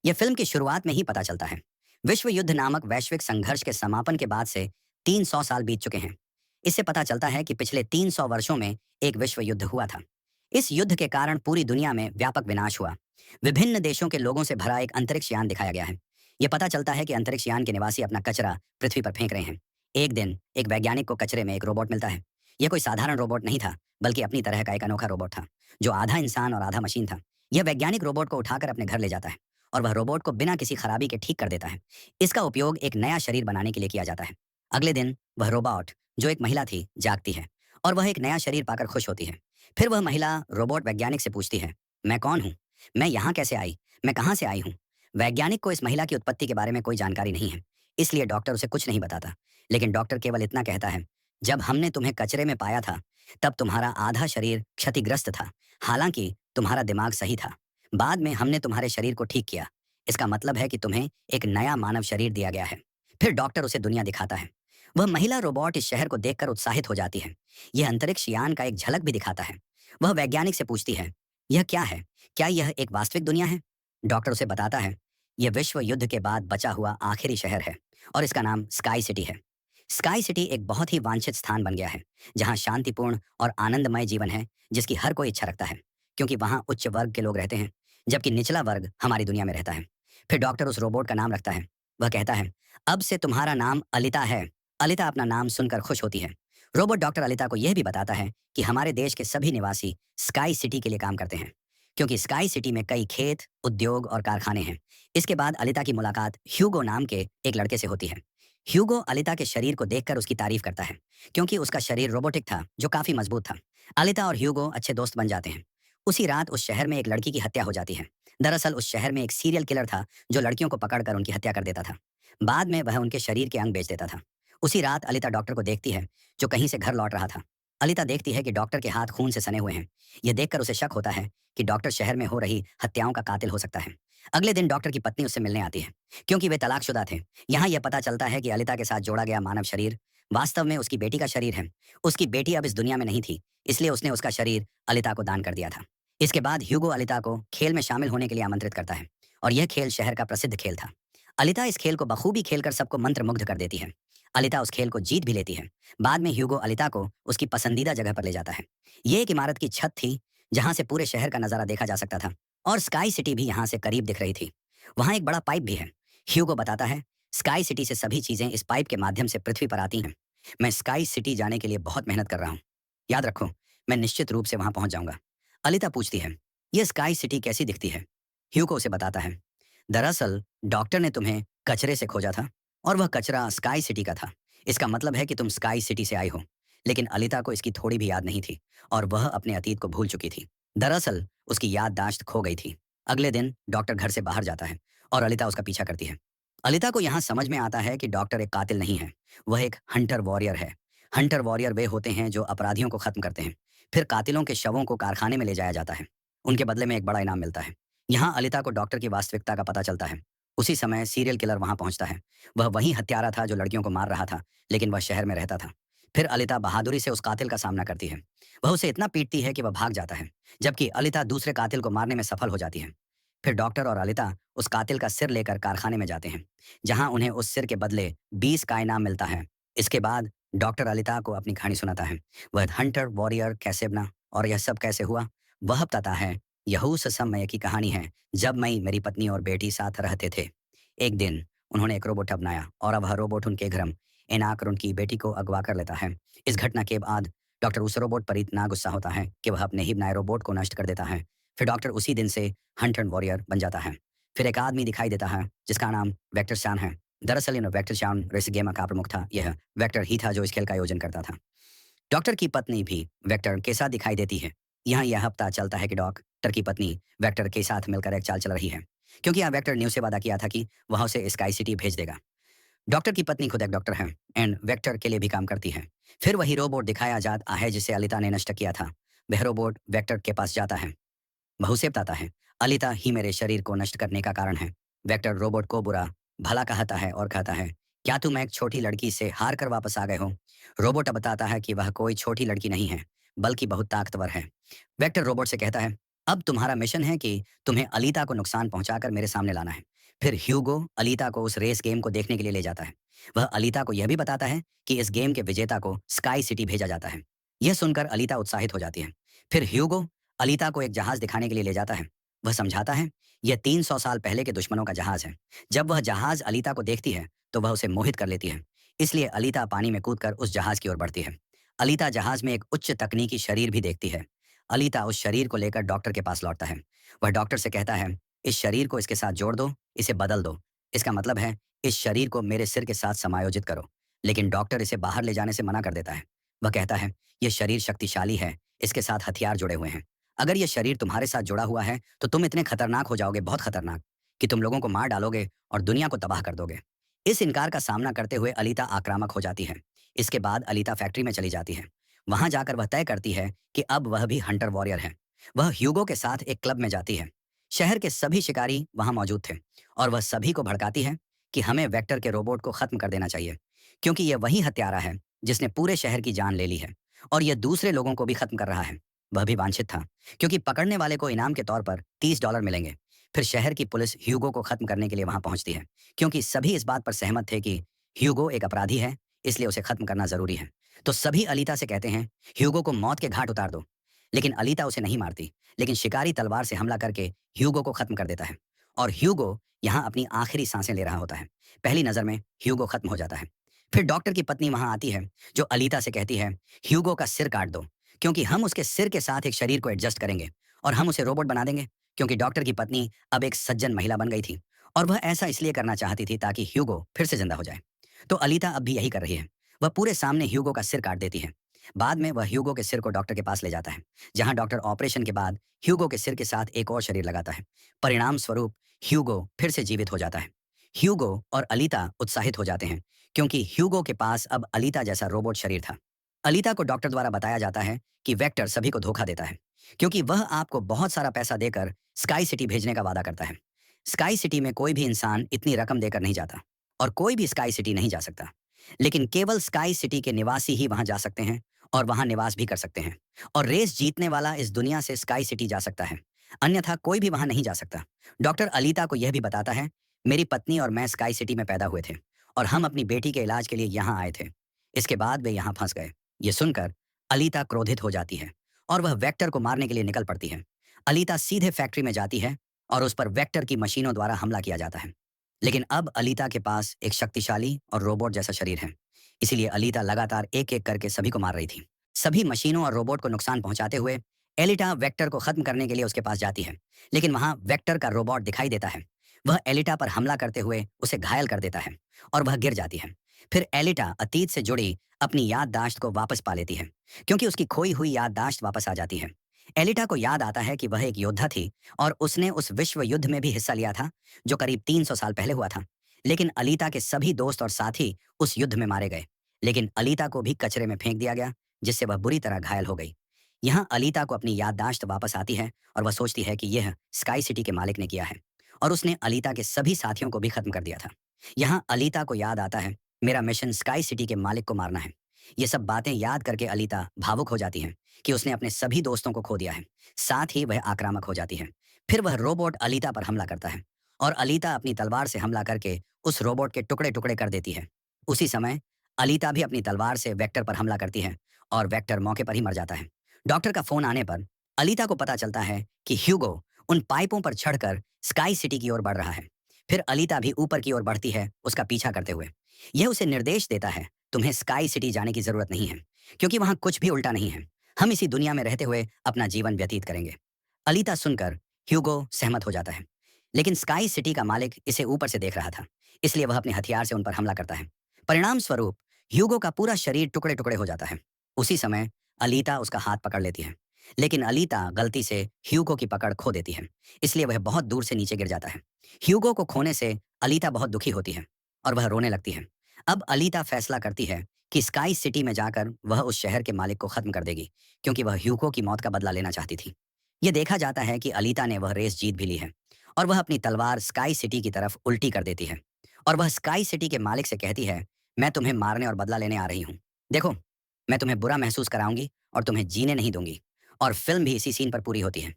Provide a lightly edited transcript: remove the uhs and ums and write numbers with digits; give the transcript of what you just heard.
यह फिल्म की शुरुआत में ही पता चलता है। विश्व युद्ध नामक वैश्विक संघर्ष के समापन के बाद से 300 साल बीत चुके हैं। इससे पता चलता है कि पिछले 300 वर्षों में एक विश्व युद्ध हुआ था। इस युद्ध के कारण पूरी दुनिया में व्यापक विनाश हुआ। विभिन्न देशों के लोगों से भरा एक अंतरिक्ष यान दिखाया गया है। यह पता चलता है कि अंतरिक्ष यान के निवासी अपना कचरा पृथ्वी पर फेंक रहे हैं। एक दिन एक वैज्ञानिक को कचरे में एक रोबोट मिलता है। यह कोई साधारण रोबोट नहीं था, बल्कि अपनी तरह का एक अनोखा रोबोट था, जो आधा इंसान और आधा मशीन था। यह वैज्ञानिक रोबोट को उठाकर अपने घर ले जाता है और वह रोबोट को बिना किसी खराबी के ठीक कर देता है। इसका उपयोग एक नया शरीर बनाने के लिए किया जाता है। अगले दिन वह रोबोट, जो एक महिला थी, जागती है और वह एक नया शरीर पाकर खुश होती है। फिर वह महिला रोबोट वैज्ञानिक से पूछती है, मैं कौन हूँ? मैं यहाँ कैसे आई? मैं कहाँ से आई हूँ? वैज्ञानिक को इस महिला की उत्पत्ति के बारे में कोई जानकारी नहीं है, इसलिए डॉक्टर उसे कुछ नहीं बताता। लेकिन डॉक्टर केवल इतना कहता है, जब हमने तुम्हें कचरे में पाया था, तब तुम्हारा आधा शरीर क्षतिग्रस्त था, हालांकि तुम्हारा दिमाग सही था। बाद में हमने तुम्हारे शरीर को ठीक किया। इसका मतलब है कि तुम्हें एक नया मानव शरीर दिया गया है। फिर डॉक्टर उसे दुनिया दिखाता है। वह महिला रोबोट इस शहर को देखकर उत्साहित हो जाती है। यह अंतरिक्ष यान का एक झलक भी दिखाता है। वह वैज्ञानिक से पूछती है, यह क्या है? क्या यह एक वास्तविक दुनिया है? डॉक्टर उसे बताता है, यह विश्व युद्ध के बाद बचा हुआ आखिरी शहर है और इसका नाम स्काई सिटी है। स्काई सिटी एक बहुत ही वांछित स्थान बन गया है, जहां शांतिपूर्ण और आनंदमय जीवन है, जिसकी हर कोई इच्छा रखता है, क्योंकि वहां उच्च वर्ग के लोग रहते हैं, जबकि निचला वर्ग हमारी दुनिया में रहता है। फिर डॉक्टर उस रोबोट का नाम रखता है। वह कहता है, अब से तुम्हारा नाम अलिता है। अलिता अपना नाम सुनकर खुश होती है। रोबोट डॉक्टर अलिता को यह भी बताता है कि हमारे देश के सभी निवासी स्काई सिटी के लिए काम करते हैं, क्योंकि स्काई सिटी में कई खेत, उद्योग और कारखाने हैं। इसके बाद अलिता की मुलाकात ह्यूगो नाम के एक लड़के से होती है। ह्यूगो अलिता के शरीर को देखकर उसकी तारीफ करता है, क्योंकि उसका शरीर रोबोटिक था, जो काफी मजबूत था। अलिता और ह्यूगो अच्छे दोस्त बन जाते हैं। उसी रात उस शहर में एक लड़की की हत्या हो जाती है। दरअसल उस शहर में एक सीरियल किलर था, जो लड़कियों को पकड़कर उनकी हत्या कर देता था। बाद में वह उनके शरीर के अंग बेच देता था। उसी रात अलिता डॉक्टर को देखती है, जो कहीं से घर लौट रहा था। अलिता देखती है कि डॉक्टर के हाथ खून से सने हुए हैं। यह देखकर उसे शक होता है कि डॉक्टर शहर में हो रही हत्याओं का कातिल हो सकता है। अगले दिन डॉक्टर की पत्नी उससे मिलने आती है, क्योंकि वे तलाकशुदा थे। यहाँ यह पता चलता है कि अलिता के साथ जोड़ा गया मानव शरीर वास्तव में उसकी बेटी का शरीर है। उसकी बेटी अब इस दुनिया में नहीं थी, इसलिए उसने उसका शरीर अलिता को दान कर दिया था। इसके बाद ह्यूगो अलिता को खेल में शामिल होने के लिए आमंत्रित करता है, और यह खेल शहर का प्रसिद्ध खेल था। अलिता इस खेल को बखूबी खेलकर सबको मंत्रमुग्ध कर देती है। अलिता उस खेल को जीत भी लेती है। बाद में ह्यूगो अलिता को उसकी पसंदीदा जगह पर ले जाता है। ये एक इमारत की छत थी, जहां से पूरे शहर का नजारा देखा जा सकता था, और स्काई सिटी भी यहाँ से करीब दिख रही थी। वहां एक बड़ा पाइप भी है। ह्यूगो बताता है, स्काई सिटी से सभी चीजें इस पाइप के माध्यम से पृथ्वी पर आती हैं। मैं स्काई सिटी जाने के लिए बहुत मेहनत कर रहा हूँ। याद रखो, मैं निश्चित रूप से वहां पहुंच जाऊंगा। अलिता पूछती है, यह स्काई सिटी कैसी दिखती है? ह्यूगो उसे बताता है, दरअसल डॉक्टर ने तुम्हें कचरे से खोजा था, और वह कचरा स्काई सिटी का था। इसका मतलब है कि तुम स्काई सिटी से आई हो। लेकिन अलिता को इसकी थोड़ी भी याद नहीं थी, और वह अपने अतीत को भूल चुकी थी। दरअसल उसकी याददाश्त खो गई थी। अगले दिन डॉक्टर घर से बाहर जाता है, और अलिता उसका पीछा करती है। अलिता को यहाँ समझ में आता है कि डॉक्टर एक कातिल नहीं है, वह एक हंटर वॉरियर है। हंटर वॉरियर वे होते हैं जो अपराधियों को खत्म करते हैं। फिर कातिलों के शवों को कारखाने में ले जाया जाता है। उनके बदले में एक बड़ा इनाम मिलता है। यहाँ अलिता को डॉक्टर की वास्तविकता का पता चलता है। उसी समय सीरियल किलर वहां पहुंचता है। वह वही हत्यारा था जो लड़कियों को मार रहा था, लेकिन वह शहर में रहता था। फिर अलिता बहादुरी से उस कातिल का सामना करती है। वह उसे इतना पीटती है कि वह भाग जाता है, जबकि अलिता दूसरे कातिल को मारने में सफल हो जाती है। फिर डॉक्टर और अलिता उस कातिल का सिर लेकर कारखाने में जाते हैं, जहां उन्हें उस सिर के बदले 20 का इनाम मिलता है। इसके बाद डॉक्टर अलिता को अपनी कहानी सुनाता है। वह हंटर वॉरियर कैसे बना और यह सब कैसे हुआ, वह बताता है। यह उस समय की कहानी है, जब मैं, मेरी पत्नी और बेटी साथ रहते थे। एक दिन उन्होंने एक रोबोट अपनाया, और अब वह रोबोट उनके घर में आकर उनकी बेटी को अगवा कर लेता है। इस घटना के बाद डॉक्टर उस रोबोट पर इतना गुस्सा होता है कि वह अपने ही बनाए रोबोट को नष्ट कर देता है। फिर डॉक्टर उसी दिन से हंटर वॉरियर बन जाता है। फिर एक आदमी दिखाई देता है, जिसका नाम वेक्टर शान है। दरअसल इन वेक्टर शान रेस गेम का प्रमुख था। यह वेक्टर ही था जो इस खेल का आयोजन करता था। डॉक्टर की पत्नी भी वेक्टर के साथ दिखाई देती है। यहाँ यह हफ्ता चलता है कि डॉक्टर की पत्नी वेक्टर के साथ मिलकर एक चाल चल रही है, क्योंकि यहाँ वेक्टर ने उसे वादा किया था कि वह उसे स्काई सिटी भेज देगा। डॉक्टर की पत्नी खुद एक डॉक्टर है, एंड वेक्टर के लिए भी काम करती है। फिर वही रोबोट दिखाया जाता है जिसे अलिता ने नष्ट किया था। वह रोबोट वेक्टर के पास जाता है। वह उसे बताता है, अलिता ही मेरे शरीर को नष्ट करने का कारण है। वेक्टर रोबोट को बुरा भला कहता है और कहता है, क्या तुम एक छोटी लड़की से हार कर वापस आ गए हो? रोबोट बताता है कि वह कोई छोटी लड़की नहीं है, बल्कि बहुत ताकतवर है। वेक्टर रोबोट से कहता है, अब तुम्हारा मिशन है कि तुम्हें अलीता को नुकसान पहुंचाकर मेरे सामने लाना है। फिर ह्यूगो अलीता को उस रेस गेम को देखने के लिए ले जाता है। वह अलीता को यह भी बताता है कि इस गेम के विजेता को स्काई सिटी भेजा जाता है। यह सुनकर अलीता उत्साहित हो जाती है। फिर ह्यूगो अलीता को एक जहाज दिखाने के लिए ले जाता है। वह समझाता है, यह 300 साल पहले के दुश्मनों का जहाज है। जब वह जहाज अलीता को देखती है तो वह उसे मोहित कर लेती है। इसलिए अलीता पानी में कूदकर उस जहाज की ओर बढ़ती है। अलीता जहाज में एक उच्च तकनीकी शरीर भी देखती है। अलीता उस शरीर को लेकर डॉक्टर के पास लौटता है। वह डॉक्टर से कहता है, इस शरीर को इसके साथ जोड़ दो, इसे बदल दो। इसका मतलब है, इस शरीर को मेरे सिर के साथ समायोजित करो। लेकिन डॉक्टर इसे बाहर ले जाने से मना कर देता है। वह कहता है, यह शरीर शक्तिशाली है, इसके साथ हथियार जुड़े हुए हैं। अगर यह शरीर तुम्हारे साथ जुड़ा हुआ है तो तुम इतने खतरनाक हो जाओगे, बहुत खतरनाक, कि तुम लोगों को मार डालोगे और दुनिया को तबाह कर दोगे। इस इनकार का सामना करते हुए अलीता आक्रामक हो जाती है। इसके बाद अलीता फैक्ट्री में चली जाती है। वहां जाकर वह तय करती है कि अब वह भी हंटर वॉरियर है। वह ह्यूगो के साथ एक क्लब में जाती है। शहर के सभी शिकारी वहां मौजूद थे और वह सभी को भड़काती है कि हमें वेक्टर के रोबोट को खत्म कर देना चाहिए, क्योंकि यह वही हत्यारा है जिसने पूरे शहर की जान ले ली है और यह दूसरे लोगों को भी खत्म कर रहा है। वह भी वांछित था, क्योंकि पकड़ने वाले को इनाम के तौर पर $30 मिलेंगे। फिर शहर की पुलिस ह्यूगो को खत्म करने के लिए वहां पहुंचती है, क्योंकि सभी इस बात पर सहमत थे कि ह्यूगो एक अपराधी है, इसलिए उसे खत्म करना जरूरी है। तो सभी अलीता से कहते हैं, ह्यूगो को मौत के घाट उतार दो। लेकिन अलीता उसे नहीं मारती, लेकिन शिकारी तलवार से हमला करके ह्यूगो को खत्म कर देता है। और ह्यूगो यहाँ अपनी आखिरी सांसें ले रहा होता है। पहली नजर में ह्यूगो खत्म हो जाता है। फिर डॉक्टर की पत्नी वहां आती है, जो अलीता से कहती है, ह्यूगो का सिर काट दो, क्योंकि हम उसके सिर के साथ एक शरीर को एडजस्ट करेंगे और हम उसे रोबोट बना देंगे। क्योंकि डॉक्टर की पत्नी अब एक सज्जन महिला बन गई थी और वह ऐसा इसलिए करना चाहती थी ताकि ह्यूगो फिर से जिंदा हो जाए। तो अलीता अब भी यही कर रही है। वह पूरे सामने ह्यूगो का सिर काट देती है। बाद में वह ह्यूगो के सिर को डॉक्टर के पास ले जाता है, जहां डॉक्टर ऑपरेशन के बाद ह्यूगो के सिर के साथ एक और शरीर लगाता है। परिणाम स्वरूप ह्यूगो फिर से जीवित हो जाता है। ह्यूगो और अलीता उत्साहित हो जाते हैं, क्योंकि ह्यूगो के पास अब अलीता जैसा रोबोट शरीर था। अलीता को डॉक्टर द्वारा बताया जाता है कि वेक्टर सभी को धोखा देता है, क्योंकि वह आपको बहुत सारा पैसा देकर स्काई सिटी भेजने का वादा करता है। स्काई सिटी में कोई भी इंसान इतनी रकम देकर नहीं जाता और कोई भी स्काई सिटी नहीं जा सकता। लेकिन केवल स्काई सिटी के निवासी ही वहां जा सकते हैं और वहां निवास भी कर सकते हैं। और रेस जीतने वाला इस दुनिया से स्काई सिटी जा सकता है, अन्यथा कोई भी वहां नहीं जा सकता। डॉक्टर अलीता को यह भी बताता है, मेरी पत्नी और मैं स्काई सिटी में पैदा हुए थे और हम अपनी बेटी के इलाज के लिए यहाँ आए थे। इसके बाद वे यहाँ फंस गए। ये सुनकर अलीता क्रोधित हो जाती है और वह वेक्टर को मारने के लिए निकल पड़ती है। अलीता सीधे फैक्ट्री में जाती है और उस पर वेक्टर की मशीनों द्वारा हमला किया जाता है। लेकिन अब अलीता के पास एक शक्तिशाली और रोबोट जैसा शरीर है, इसीलिए अलीता लगातार एक एक करके सभी को मार रही थी। सभी मशीनों और रोबोट को नुकसान पहुंचाते हुए एलिटा वेक्टर को खत्म करने के लिए उसके पास जाती है, लेकिन वहां वेक्टर का रोबोट दिखाई देता है। वह एलिटा पर हमला करते हुए उसे घायल कर देता है और वह गिर जाती है। फिर एलिटा अतीत से जुड़ी अपनी याददाश्त को वापस पा लेती है, क्योंकि उसकी खोई हुई याददाश्त वापस आ जाती है। एलिटा को याद आता है कि वह एक योद्धा थी और उसने उस विश्व युद्ध में भी हिस्सा लिया था, जो करीब 300 साल पहले हुआ था। लेकिन अलीता के सभी दोस्त और साथी उस युद्ध में मारे गए। लेकिन अलीता को भी कचरे में फेंक दिया गया, जिससे वह बुरी तरह घायल हो गई। यहाँ अलीता को अपनी याददाश्त वापस आती है और वह सोचती है कि यह स्काई सिटी के मालिक ने किया है और उसने अलीता के सभी साथियों को भी खत्म कर दिया था। यहाँ अलीता को याद आता है, मेरा मिशन स्काई सिटी के मालिक को मारना है। ये सब बातें याद करके अलीता भावुक हो जाती है कि उसने अपने सभी दोस्तों को खो दिया है। साथ ही वह आक्रामक हो जाती है। फिर वह रोबोट अलीता पर हमला करता है और अलीता अपनी तलवार से हमला करके उस रोबोट के टुकड़े टुकड़े कर देती है। उसी समय अलीता भी अपनी तलवार से वेक्टर पर हमला करती है और वेक्टर मौके पर ही मर जाता है। डॉक्टर का फोन आने पर अलीता को पता चलता है कि ह्यूगो उन पाइपों पर चढ़कर स्काई सिटी की ओर बढ़ रहा है। फिर अलीता भी ऊपर की ओर बढ़ती है, उसका पीछा करते हुए। यह उसे निर्देश देता है, तुम्हें स्काई सिटी जाने की जरूरत नहीं है, क्योंकि वहां कुछ भी उल्टा नहीं है। हम इसी दुनिया में रहते हुए अपना जीवन व्यतीत करेंगे। अलीता सुनकर ह्यूगो सहमत हो जाता है, लेकिन स्काई सिटी का मालिक इसे ऊपर से देख रहा था, इसलिए वह अपने हथियार से उन पर हमला करता है। परिणाम स्वरूप ह्यूगो का पूरा शरीर टुकड़े टुकड़े हो जाता है। उसी समय अलीता उसका हाथ पकड़ लेती है, लेकिन अलीता गलती से ह्यूगो की पकड़ खो देती है, इसलिए वह बहुत दूर से नीचे गिर जाता है। ह्यूगो को खोने से अलीता बहुत दुखी होती है और वह रोने लगती है। अब अलीता फैसला करती है कि स्काई सिटी में जाकर वह उस शहर के मालिक को खत्म कर देगी, क्योंकि वह ह्यूगो की मौत का बदला लेना चाहती थी। यह देखा जाता है कि अलीता ने वह रेस जीत भी ली है और वह अपनी तलवार स्काई सिटी की तरफ उल्टी कर देती है और वह स्काई सिटी के मालिक से कहती है, मैं तुम्हें मारने और बदला लेने आ रही हूँ। देखो, मैं तुम्हें बुरा महसूस कराऊंगी और तुम्हें जीने नहीं दूंगी। और फिल्म भी इसी सीन पर पूरी होती है।